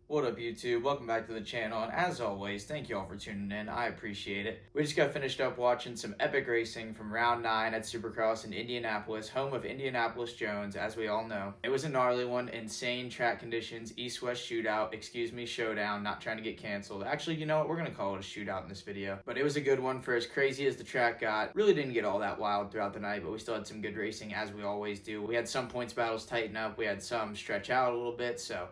What up, YouTube? Welcome back to the channel, and as always, thank you all for tuning in. I appreciate it. We just got finished up watching some epic racing from round 9 at Supercross in Indianapolis, home of Indianapolis Jones, as we all know. It was a gnarly one, insane track conditions, east-west shootout, showdown, not trying to get canceled. Actually, you know what? We're going to call it a shootout in this video. But it was a good one for as crazy as the track got. Really didn't get all that wild throughout the night, but we still had some good racing, as we always do. We had some points battles tighten up. We had some stretch out a little bit, so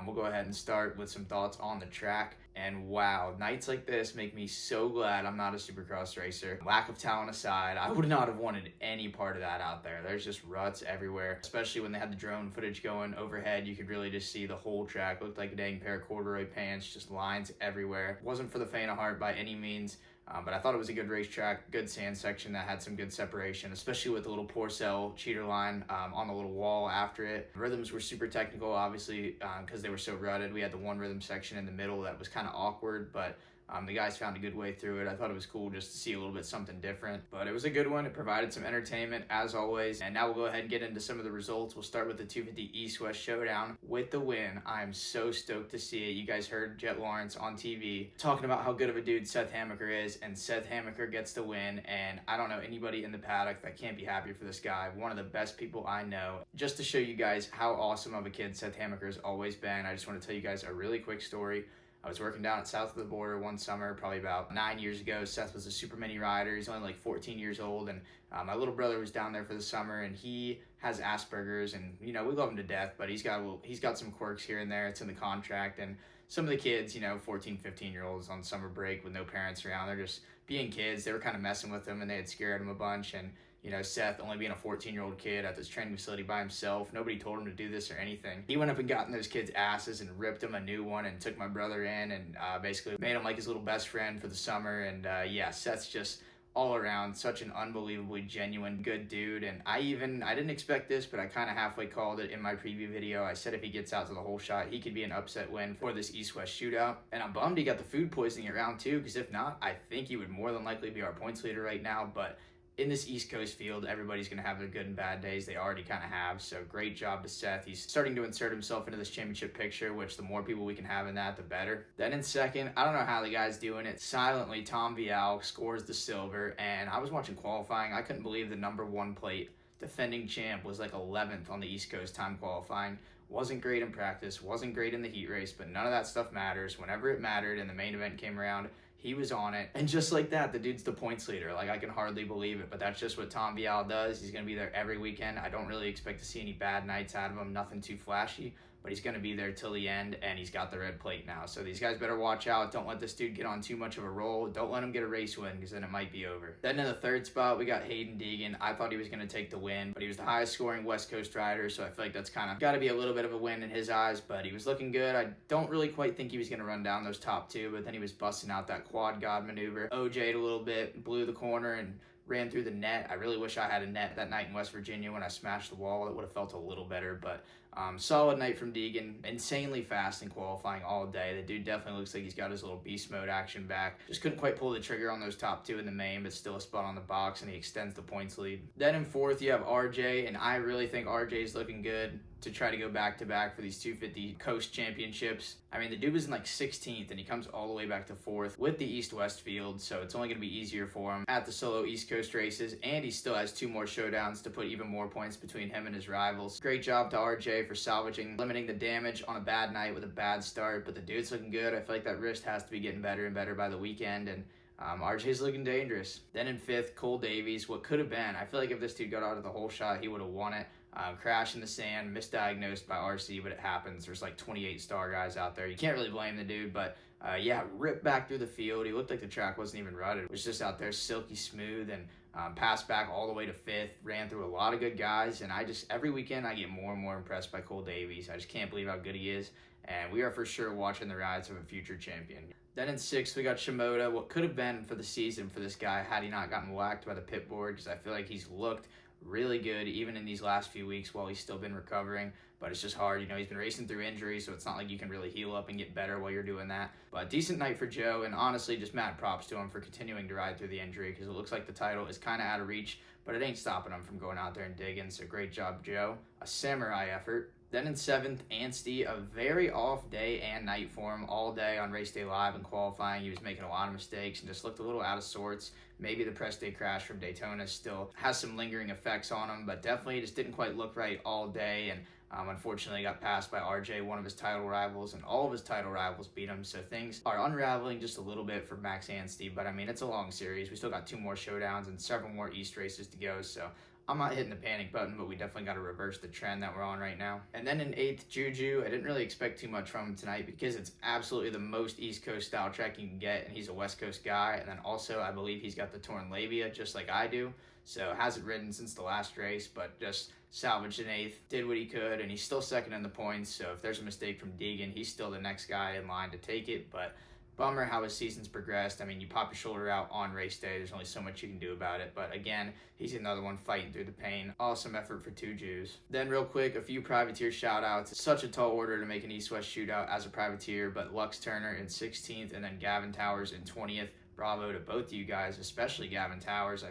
we'll go ahead and start with some thoughts on the track. And wow, nights like this make me so glad I'm not a Supercross racer. Lack of talent aside, I would not have wanted any part of that out there. There's just ruts everywhere, especially when they had the drone footage going overhead. You could really just see the whole track. Looked like a dang pair of corduroy pants, just lines everywhere. Wasn't for the faint of heart by any means. But I thought it was a good racetrack, good sand section that had some good separation, especially with the little Porcel cheater line on the little wall after it. Rhythms were super technical, obviously, because they were so rutted. We had the one rhythm section in the middle that was kind of awkward, but the guys found a good way through it. I thought it was cool just to see a little bit something different, but it was a good one. It provided some entertainment as always. And now we'll go ahead and get into some of the results. We'll start with the 250 East-West Showdown with the win. I'm so stoked to see it. You guys heard Jet Lawrence on TV talking about how good of a dude Seth Hamaker is, and Seth Hamaker gets the win. And I don't know anybody in the paddock that can't be happy for this guy. One of the best people I know. Just to show you guys how awesome of a kid Seth Hamaker has always been, I just want to tell you guys a really quick story. I was working down at south of the border one summer, probably about 9 years ago. Seth was a super mini rider. He's only like 14 years old, and my little brother was down there for the summer, and he has Asperger's, and you know we love him to death, but he's got some quirks here and there. It's in the contract, and some of the kids, 14, 15-year-olds on summer break with no parents around, they're just being kids. They were kind of messing with him, and they had scared him a bunch, and Seth, only being a 14-year-old kid at this training facility by himself, nobody told him to do this or anything. He went up and got in those kids' asses and ripped them a new one and took my brother in and basically made him like his little best friend for the summer. And yeah, Seth's just all around such an unbelievably genuine, good dude. And I didn't expect this, but I kind of halfway called it in my preview video. I said if he gets out to the whole shot, he could be an upset win for this East-West shootout. And I'm bummed he got the food poisoning at round 2, because if not, I think he would more than likely be our points leader right now. But in this East Coast field, everybody's going to have their good and bad days. They already kind of have, so great job to Seth. He's starting to insert himself into this championship picture, which the more people we can have in that, the better. Then in second, I don't know how the guy's doing it. Silently, Tom Vial scores the silver, and I was watching qualifying. I couldn't believe the number 1 plate defending champ was like 11th on the East Coast time qualifying. Wasn't great in practice, wasn't great in the heat race, but none of that stuff matters. Whenever it mattered and the main event came around, he was on it. And just like that, the dude's the points leader. Like, I can hardly believe it, but that's just what Tom Vial does. He's going to be there every weekend. I don't really expect to see any bad nights out of him, nothing too flashy, but he's going to be there till the end, and he's got the red plate now. So these guys better watch out. Don't let this dude get on too much of a roll. Don't let him get a race win, because then it might be over. Then in the third spot, we got Hayden Deegan. I thought he was going to take the win, but he was the highest scoring West Coast rider, so I feel like that's kind of got to be a little bit of a win in his eyes, but he was looking good. I don't really quite think he was going to run down those top 2, but then he was busting out that quad god maneuver. OJ'd a little bit, blew the corner, and ran through the net. I really wish I had a net that night in West Virginia when I smashed the wall. It would have felt a little better, but solid night from Deegan. Insanely fast in qualifying all day. The dude definitely looks like he's got his little beast mode action back. Just couldn't quite pull the trigger on those top 2 in the main, but still a spot on the box, and he extends the points lead. Then in fourth, you have RJ, and I really think RJ's looking good to try to go back-to-back for these 250 Coast Championships. I mean, the dude was in like 16th, and he comes all the way back to 4th with the East-West field, so it's only going to be easier for him at the solo East Coast races, and he still has 2 more showdowns to put even more points between him and his rivals. Great job to RJ for salvaging, limiting the damage on a bad night with a bad start, but the dude's looking good. I feel like that wrist has to be getting better and better by the weekend, and RJ's looking dangerous. Then in 5th, Cole Davies, what could have been. I feel like if this dude got out of the whole shot, he would have won it. Crash in the sand, misdiagnosed by RC, but it happens. There's like 28 star guys out there. You can't really blame the dude, but yeah, ripped back through the field. He looked like the track wasn't even rutted. It was just out there silky smooth, and passed back all the way to 5th, ran through a lot of good guys, and every weekend I get more and more impressed by Cole Davies. I just can't believe how good he is, and we are for sure watching the rise of a future champion. Then in 6th, we got Shimoda, what could have been for the season for this guy had he not gotten whacked by the pit board, because I feel like he's looked really good even in these last few weeks while he's still been recovering, but it's just hard. He's been racing through injuries, so it's not like you can really heal up and get better while you're doing that. But decent night for Joe, and honestly just mad props to him for continuing to ride through the injury, because it looks like the title is kind of out of reach, but it ain't stopping him from going out there and digging. So great job, Joe. A samurai effort. Then in 7th, Anstey, a very off day and night for him. All day on race day live and qualifying, he was making a lot of mistakes and just looked a little out of sorts. Maybe the press day crash from Daytona still has some lingering effects on him, but definitely just didn't quite look right all day, and unfortunately got passed by RJ, one of his title rivals, and all of his title rivals beat him, so things are unraveling just a little bit for Max Anstey, but I mean, it's a long series. We still got 2 more showdowns and several more East races to go, so I'm not hitting the panic button, but we definitely got to reverse the trend that we're on right now. And then in 8th, Juju. I didn't really expect too much from him tonight because it's absolutely the most East Coast style track you can get, and he's a West Coast guy. And then also, I believe he's got the torn labia just like I do. So hasn't ridden since the last race, but just salvaged an 8th, did what he could, and he's still second in the points. So if there's a mistake from Deegan, he's still the next guy in line to take it. But bummer how his season's progressed. I mean, you pop your shoulder out on race day. There's only so much you can do about it. But again, he's another one fighting through the pain. Awesome effort for 2 Jews. Then real quick, a few privateer shout-outs. It's such a tall order to make an East-West shootout as a privateer, but Lux Turner in 16th and then Gavin Towers in 20th. Bravo to both of you guys, especially Gavin Towers.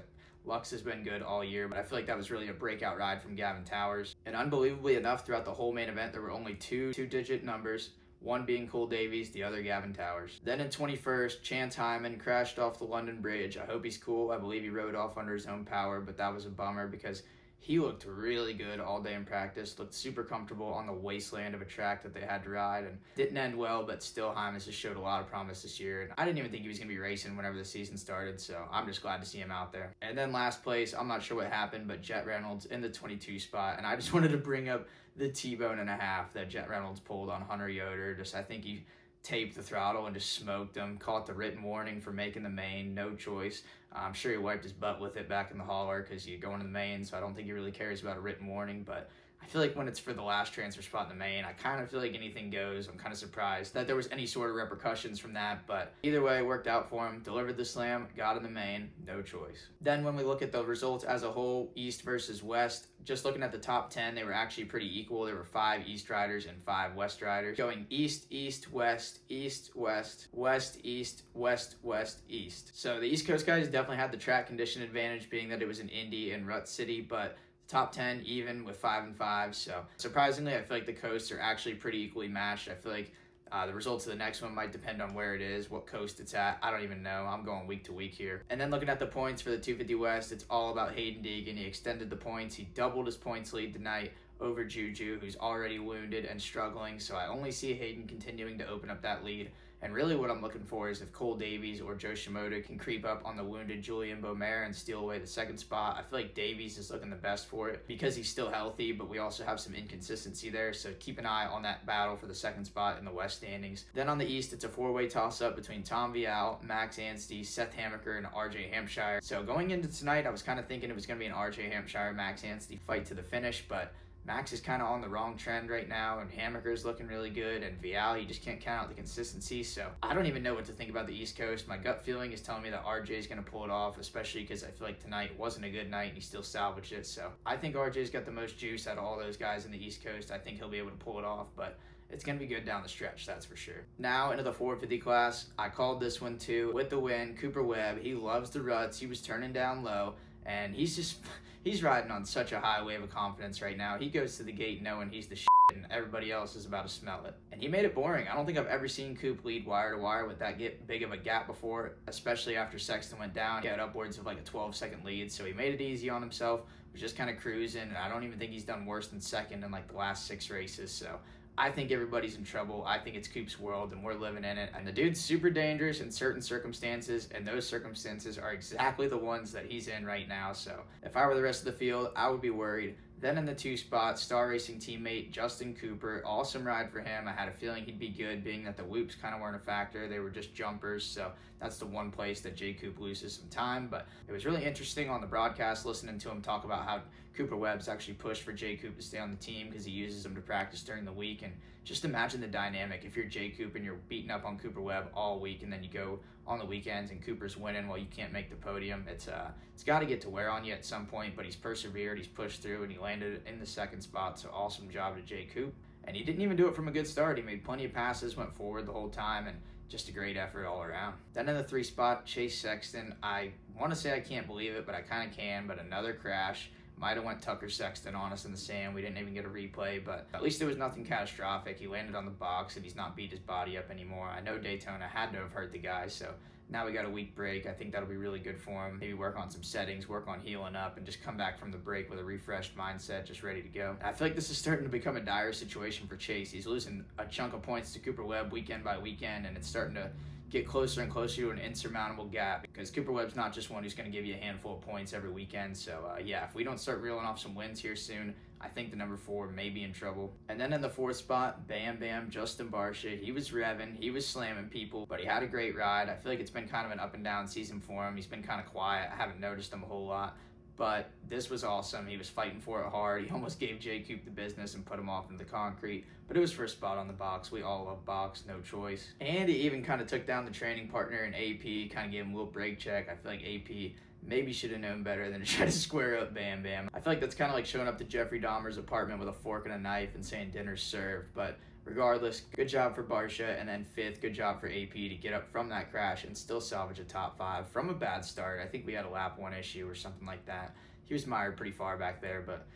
Lux has been good all year, but I feel like that was really a breakout ride from Gavin Towers. And unbelievably enough, throughout the whole main event, there were only 2 two-digit numbers. One being Cole Davies, the other Gavin Towers. Then in 21st, Chance Hyman crashed off the London Bridge. I hope he's cool. I believe he rode off under his own power, but that was a bummer because he looked really good all day in practice, looked super comfortable on the wasteland of a track that they had to ride, and didn't end well, but still Hyman just showed a lot of promise this year. And I didn't even think he was going to be racing whenever the season started, so I'm just glad to see him out there. And then last place, I'm not sure what happened, but Jet Reynolds in the 22 spot, and I just wanted to bring up the T-bone and a half that Jet Reynolds pulled on Hunter Yoder. I think he taped the throttle and just smoked him, caught the written warning for making the main, no choice. I'm sure he wiped his butt with it back in the hauler because you go into the main, so I don't think he really cares about a written warning, but I feel like when it's for the last transfer spot in the main, I kind of feel like anything goes. I'm kind of surprised that there was any sort of repercussions from that, but either way, it worked out for him. Delivered the slam, got in the main, no choice. Then when we look at the results as a whole, East versus West, just looking at the top 10, they were actually pretty equal. There were 5 East riders and 5 West riders. Going East, East, West, East, West, West, East, West, West, East. So the East Coast guys definitely had the track condition advantage, being that it was in Indy and Rut City, but top 10 even with 5 and 5. So surprisingly, I feel like the coasts are actually pretty equally matched. I feel like the results of the next one might depend on where it is, what coast it's at. I don't even know. I'm going week to week here. And then looking at the points for the 250 West, it's all about Hayden Deegan. He extended the points. He doubled his points lead tonight over Juju, who's already wounded and struggling. So I only see Hayden continuing to open up that lead. And really what I'm looking for is if Cole Davies or Joe Shimoda can creep up on the wounded Julian Beaumer and steal away the second spot. I feel like Davies is looking the best for it because he's still healthy, but we also have some inconsistency there. So keep an eye on that battle for the second spot in the West standings. Then on the East, it's a 4-way toss-up between Tom Vial, Max Anstey, Seth Hamaker, and RJ Hampshire. So going into tonight, I was kind of thinking it was going to be an RJ Hampshire, Max Anstey fight to the finish, but Max is kind of on the wrong trend right now, and Hamaker's looking really good, and Vial, you just can't count out the consistency, so I don't even know what to think about the East Coast. My gut feeling is telling me that RJ is going to pull it off, especially because I feel like tonight wasn't a good night, and he still salvaged it, so I think RJ's got the most juice out of all those guys in the East Coast. I think he'll be able to pull it off, but it's going to be good down the stretch, that's for sure. Now into the 450 class. I called this one too. With the win, Cooper Webb, he loves the ruts. He was turning down low, and he's riding on such a high wave of confidence right now. He goes to the gate knowing he's the shit and everybody else is about to smell it. And he made it boring. I don't think I've ever seen Coop lead wire to wire with that big of a gap before, especially after Sexton went down. He had upwards of like a 12-second lead, so he made it easy on himself, was just kind of cruising, and I don't even think he's done worse than second in like the last 6 races, so I think everybody's in trouble. I think it's Coop's world, and we're living in it. And the dude's super dangerous in certain circumstances, and those circumstances are exactly the ones that he's in right now. So if I were the rest of the field, I would be worried. Then in the 2 spot, Star Racing teammate Justin Cooper. Awesome ride for him. I had a feeling he'd be good, being that the whoops kind of weren't a factor. They were just jumpers, so that's the one place that J. Coop loses some time. But it was really interesting on the broadcast listening to him talk about how Cooper Webb's actually pushed for J. Coop to stay on the team because he uses him to practice during the week. And just imagine the dynamic if you're J. Coop and you're beating up on Cooper Webb all week, and then you go on the weekends and Cooper's winning while you can't make the podium. It's got to get to wear on you at some point, but he's persevered, he's pushed through, and he landed in the 2nd spot, so awesome job to J. Coop. And he didn't even do it from a good start. He made plenty of passes, went forward the whole time, and just a great effort all around. Then in the 3 spot, Chase Sexton. I want to say I can't believe it, but I kind of can, but another crash. Might have went Tucker Sexton on us in the sand. We didn't even get a replay, but at least it was nothing catastrophic. He landed on the box and he's not beat his body up anymore. I know Daytona had to have hurt the guy, so now we got a week break. I think that'll be really good for him. Maybe work on some settings, work on healing up, and just come back from the break with a refreshed mindset, just ready to go. I feel like this is starting to become a dire situation for Chase. He's losing a chunk of points to Cooper Webb weekend by weekend, and it's starting to get closer and closer to an insurmountable gap because Cooper Webb's not just one who's going to give you a handful of points every weekend. So yeah, if we don't start reeling off some wins here soon, I think the number 4 may be in trouble. And then in the 4th spot, Bam Bam, Justin Barcia. He was revving, he was slamming people, but he had a great ride. I feel like it's been kind of an up and down season for him. He's been kind of quiet. I haven't noticed him a whole lot. But this was awesome. He was fighting for it hard. He almost gave J. Coop the business and put him off into the concrete. But it was first spot on the box. We all love box, no choice. And he even kind of took down the training partner in AP, kind of gave him a little brake check. I feel like AP maybe should have known better than to try to square up Bam Bam. I feel like that's kind of like showing up to Jeffrey Dahmer's apartment with a fork and a knife and saying dinner's served. But regardless, good job for Barcia. And then 5th, good job for AP to get up from that crash and still salvage a top 5 from a bad start. I think we had a lap 1 issue or something like that. He was mired pretty far back there, but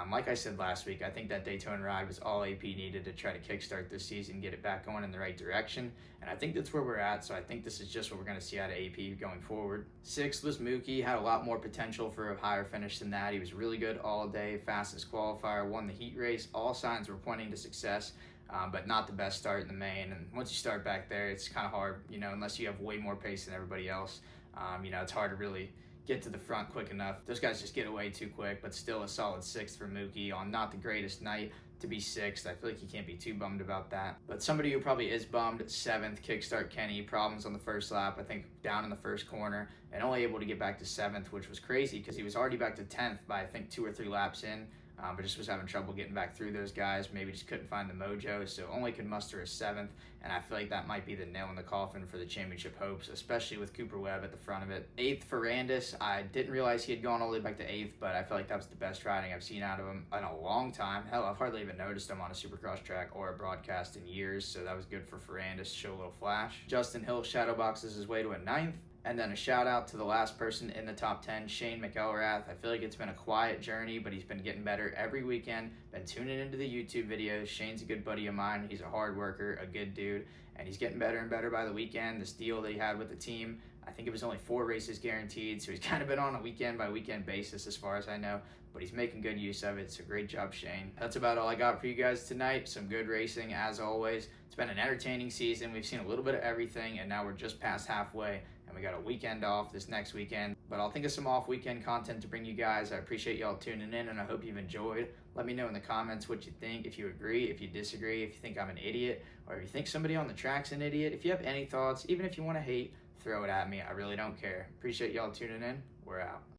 like I said last week, I think that Daytona ride was all AP needed to try to kickstart this season, get it back going in the right direction, and I think that's where we're at, so I think this is just what we're going to see out of AP going forward. 6th was Mookie, had a lot more potential for a higher finish than that. He was really good all day, fastest qualifier, won the heat race, all signs were pointing to success. But not the best start in the main, and once you start back there, it's kind of hard, unless you have way more pace than everybody else. It's hard to really get to the front quick enough. Those guys just get away too quick, but still a solid 6th for Mookie on not the greatest night to be 6th. I feel like you can't be too bummed about that. But somebody who probably is bummed, 7th, kickstart Kenny, problems on the first lap, I think down in the first corner, and only able to get back to 7th, which was crazy because he was already back to 10th by I think 2 or 3 laps in. But just was having trouble getting back through those guys. Maybe just couldn't find the mojo, so only could muster a 7th. And I feel like that might be the nail in the coffin for the championship hopes, especially with Cooper Webb at the front of it. 8th, Ferrandis. I didn't realize he had gone all the way back to 8th, but I feel like that was the best riding I've seen out of him in a long time. Hell, I've hardly even noticed him on a Supercross track or a broadcast in years, so that was good for Ferrandis to show a little flash. Justin Hill shadow boxes his way to a 9th. And then a shout out to the last person in the top 10, Shane McElrath. I feel like it's been a quiet journey, but he's been getting better every weekend. Been tuning into the YouTube videos. Shane's a good buddy of mine. He's a hard worker, a good dude, and he's getting better and better by the weekend. This deal that he had with the team, I think it was only 4 races guaranteed, so he's kind of been on a weekend by weekend basis as far as I know, but he's making good use of it, so great job, Shane. That's about all I got for you guys tonight. Some good racing as always. It's been an entertaining season. We've seen a little bit of everything, and now we're just past halfway, and we got a weekend off this next weekend. But I'll think of some off weekend content to bring you guys. I appreciate y'all tuning in, and I hope you've enjoyed. Let me know in the comments what you think, if you agree, if you disagree, if you think I'm an idiot, or if you think somebody on the track's an idiot. If you have any thoughts, even if you want to hate, throw it at me. I really don't care. Appreciate y'all tuning in. We're out.